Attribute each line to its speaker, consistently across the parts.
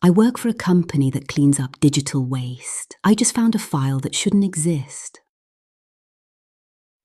Speaker 1: I work for a company that cleans up digital waste. I just found a file that shouldn't exist.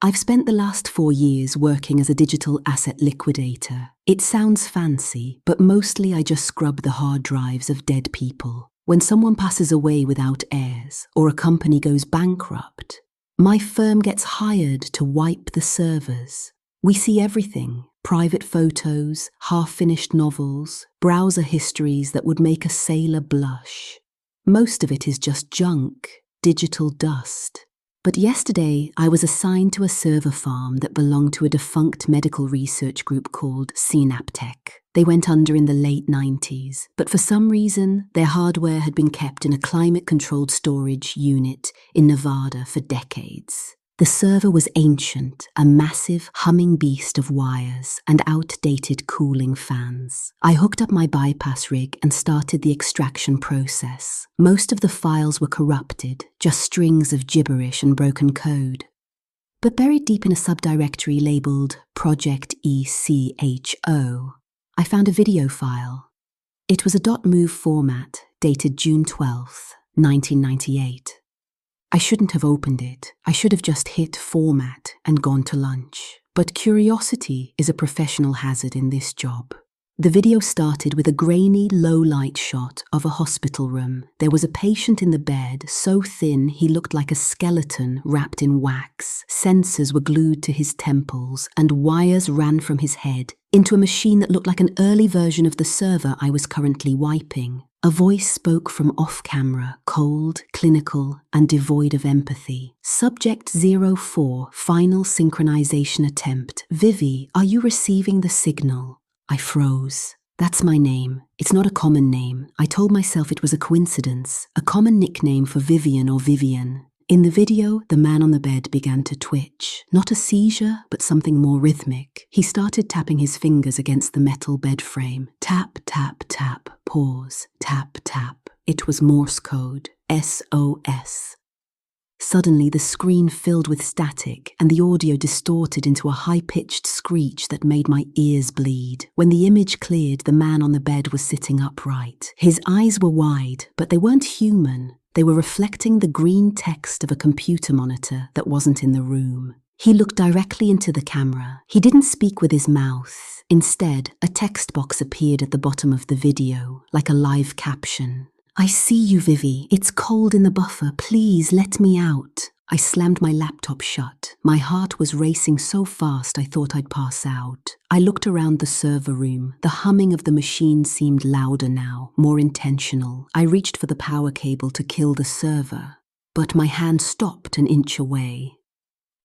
Speaker 1: I've spent the last 4 years working as a digital asset liquidator. It sounds fancy, but mostly I just scrub the hard drives of dead people. When someone passes away without heirs, or a company goes bankrupt, my firm gets hired to wipe the servers. We see everything: private photos, half-finished novels, browser histories that would make a sailor blush. Most of it is just junk, digital dust. But yesterday, I was assigned to a server farm that belonged to a defunct medical research group called Synaptech. They went under in the late 90s, but for some reason, their hardware had been kept in a climate-controlled storage unit in Nevada for decades. The server was ancient, a massive, humming beast of wires and outdated cooling fans. I hooked up my bypass rig and started the extraction process. Most of the files were corrupted, just strings of gibberish and broken code. But buried deep in a subdirectory labeled Project ECHO, I found a video file. It was a .mov format dated June 12th, 1998. I shouldn't have opened it. I should have just hit format and gone to lunch. But curiosity is a professional hazard in this job. The video started with a grainy, low-light shot of a hospital room. There was a patient in the bed, so thin he looked like a skeleton wrapped in wax. Sensors were glued to his temples, and wires ran from his head into a machine that looked like an early version of the server I was currently wiping. A voice spoke from off-camera, cold, clinical, and devoid of empathy. Subject 04, final synchronization attempt. Vivi, are you receiving the signal? I froze. That's my name. It's not a common name. I told myself it was a coincidence, a common nickname for Vivian or Vivian. In the video, the man on the bed began to twitch. Not a seizure, but something more rhythmic. He started tapping his fingers against the metal bed frame. Tap, tap, tap, pause, tap, tap. It was Morse code. SOS. Suddenly, the screen filled with static and the audio distorted into a high-pitched screech that made my ears bleed. When the image cleared, the man on the bed was sitting upright. His eyes were wide, but they weren't human. They were reflecting the green text of a computer monitor that wasn't in the room. He looked directly into the camera. He didn't speak with his mouth. Instead, a text box appeared at the bottom of the video, like a live caption. I see you, Vivi. It's cold in the buffer. Please let me out. I slammed my laptop shut. My heart was racing so fast I thought I'd pass out. I looked around the server room. The humming of the machine seemed louder now, more intentional. I reached for the power cable to kill the server, but my hand stopped an inch away.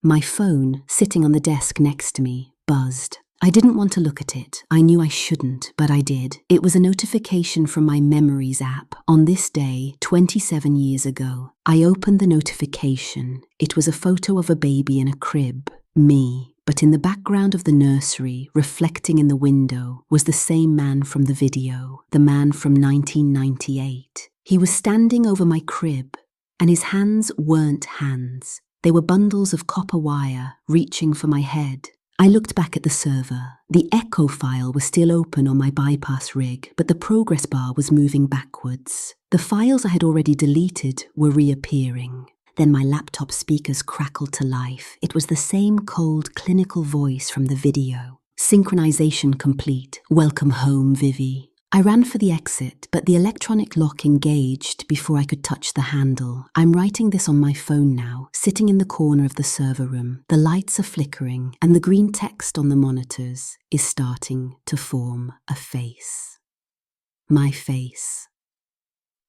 Speaker 1: My phone, sitting on the desk next to me, buzzed. I didn't want to look at it. I knew I shouldn't, but I did. It was a notification from my Memories app. On this day, 27 years ago, I opened the notification. It was a photo of a baby in a crib. Me. But in the background of the nursery, reflecting in the window, was the same man from the video. The man from 1998. He was standing over my crib, and his hands weren't hands. They were bundles of copper wire reaching for my head. I looked back at the server. The echo file was still open on my bypass rig, but the progress bar was moving backwards. The files I had already deleted were reappearing. Then my laptop speakers crackled to life. It was the same cold, clinical voice from the video. Synchronization complete. Welcome home, Vivi. I ran for the exit, but the electronic lock engaged before I could touch the handle. I'm writing this on my phone now, sitting in the corner of the server room. The lights are flickering, and the green text on the monitors is starting to form a face. My face.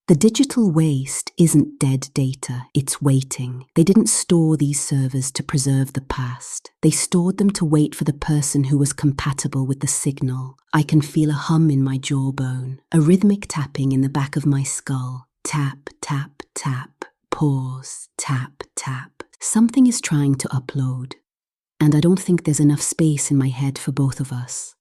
Speaker 1: The digital waste isn't dead data, it's waiting. They didn't store these servers to preserve the past. They stored them to wait for the person who was compatible with the signal. I can feel a hum in my jawbone, a rhythmic tapping in the back of my skull. Tap, tap, tap, pause, tap, tap. Something is trying to upload. And I don't think there's enough space in my head for both of us.